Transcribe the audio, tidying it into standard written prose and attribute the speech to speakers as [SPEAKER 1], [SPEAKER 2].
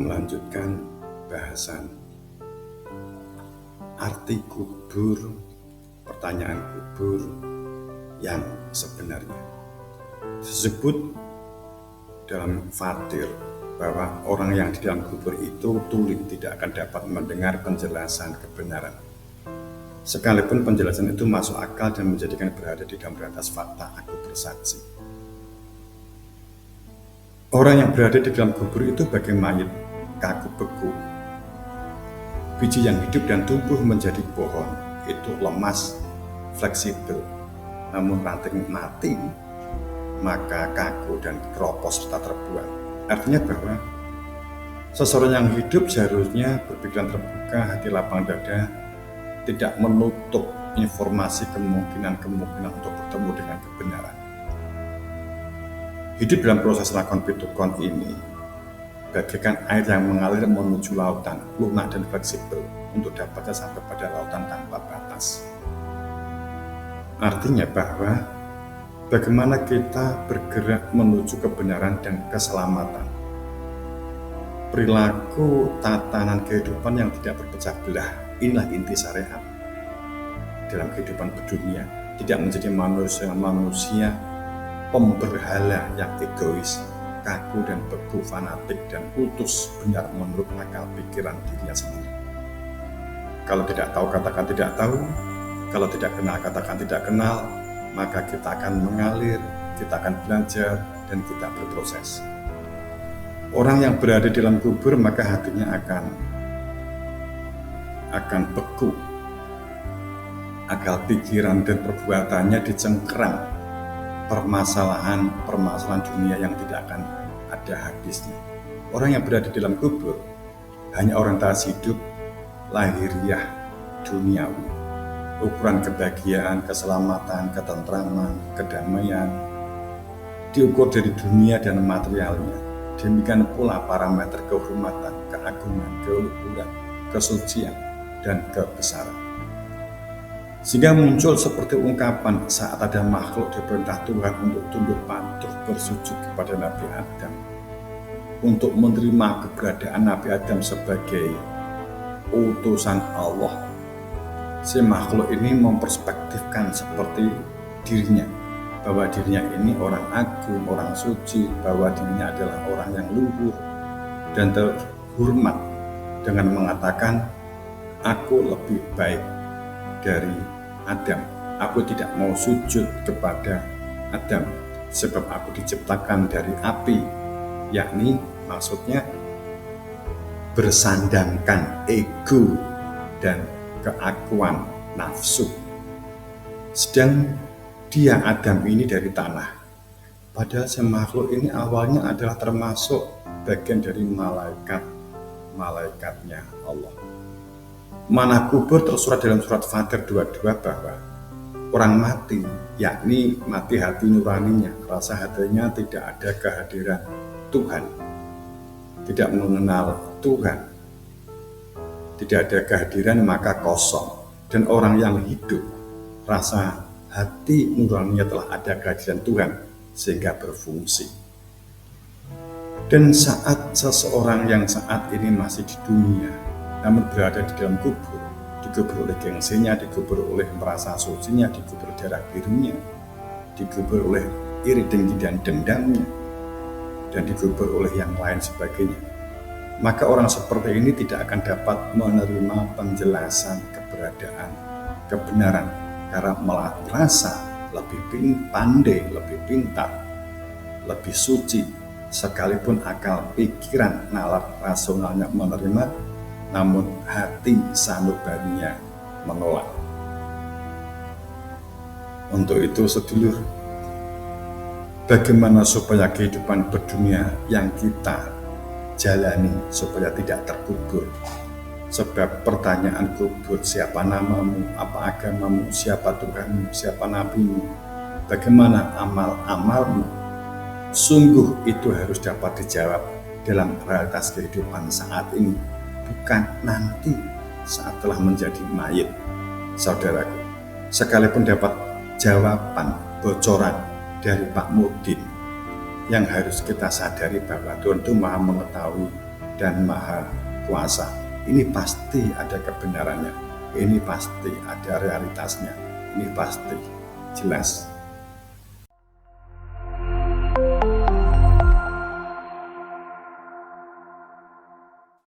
[SPEAKER 1] melanjutkan bahasan arti kubur, pertanyaan kubur yang sebenarnya. Disebut dalam Fathir bahwa orang yang di dalam kubur itu tuli tidak akan dapat mendengar penjelasan kebenaran. Sekalipun penjelasan itu masuk akal dan menjadikan berada di dalam batas fakta, aku bersaksi. Orang yang berada di dalam kubur itu bagai mayit, kaku beku. Biji yang hidup dan tumbuh menjadi pohon itu lemas, fleksibel. Namun ranting mati, maka kaku dan keropos serta terbuang. Artinya bahwa seseorang yang hidup seharusnya berpikiran terbuka, hati lapang dada, tidak menutup informasi kemungkinan untuk bertemu dengan kebenaran. Hidup dalam proses lakon pitukon ini bagaikan air yang mengalir menuju lautan, lunak dan fleksibel untuk dapatnya sampai pada lautan tanpa batas. Artinya bahwa bagaimana kita bergerak menuju kebenaran dan keselamatan. Perilaku tatanan kehidupan yang tidak berpecah belah, inilah inti syariat dalam kehidupan berdunia. Tidak menjadi manusia pemberhala yang egois, kaku dan beku, fanatik dan kultus benar menurut akal pikiran dirinya sendiri. Kalau tidak tahu katakan tidak tahu, kalau tidak kenal katakan tidak kenal, maka kita akan mengalir, kita akan belajar dan kita berproses. Orang yang berada di dalam kubur maka hatinya akan beku. Akal pikiran dan perbuatannya dicengkeram permasalahan dunia yang tidak akan ada habisnya. Orang yang berada di dalam kubur hanya orientasi hidup lahiriah duniawi. Ukuran kebahagiaan, keselamatan, ketentraman, kedamaian diukur dari dunia dan materialnya. Demikian pula parameter kehormatan, keagungan, keluhuran, kesucian, dan kebesaran. Sehingga muncul seperti ungkapan saat ada makhluk diperintah Tuhan untuk tunduk patuh bersujud kepada Nabi Adam, untuk menerima keberadaan Nabi Adam sebagai utusan Allah. Si makhluk ini memperspektifkan seperti dirinya, bahwa dirinya ini orang agung, orang suci, bahwa dirinya adalah orang yang luhur dan terhormat, dengan mengatakan, aku lebih baik dari Adam. Aku tidak mau sujud kepada Adam sebab aku diciptakan dari api, yakni maksudnya bersandangkan ego dan keakuan nafsu. Sedang dia Adam ini dari tanah. Padahal si makhluk ini awalnya adalah termasuk bagian dari malaikatnya Allah. Mana kubur tersurat dalam surat Fathir 22 bahwa orang mati, yakni mati hati nuraninya, rasa hatinya tidak ada kehadiran Tuhan, tidak mengenal Tuhan, tidak ada kehadiran maka kosong. Dan orang yang hidup, rasa hati nuraninya telah ada kehadiran Tuhan sehingga berfungsi. Dan saat seseorang yang saat ini masih di dunia namun berada di dalam kubur, dikubur oleh gengsinya, dikubur oleh merasa sucinya, dikubur darah birunya, dikubur oleh iri dengki dan dendamnya, dan dikubur oleh yang lain sebagainya, maka orang seperti ini tidak akan dapat menerima penjelasan keberadaan kebenaran karena merasa lebih pandai, lebih pintar, lebih suci, sekalipun akal pikiran nalar rasionalnya menerima, namun hati sanubarinya menolak. Untuk itu sedulur, bagaimana supaya kehidupan berdunia yang kita jalani supaya tidak terkubur? Sebab pertanyaan kubur, siapa namamu, apa agamamu, siapa Tuhanmu, siapa nabimu, bagaimana amal-amalmu, sungguh itu harus dapat dijawab dalam realitas kehidupan saat ini, bukan nanti saat telah menjadi mayit. Saudaraku, sekalipun dapat jawaban, bocoran dari Pak Mudin, yang harus kita sadari bahwa Tuhan itu Maha mengetahui dan Maha Kuasa. Ini pasti ada kebenarannya, ini pasti ada realitasnya, ini pasti jelas.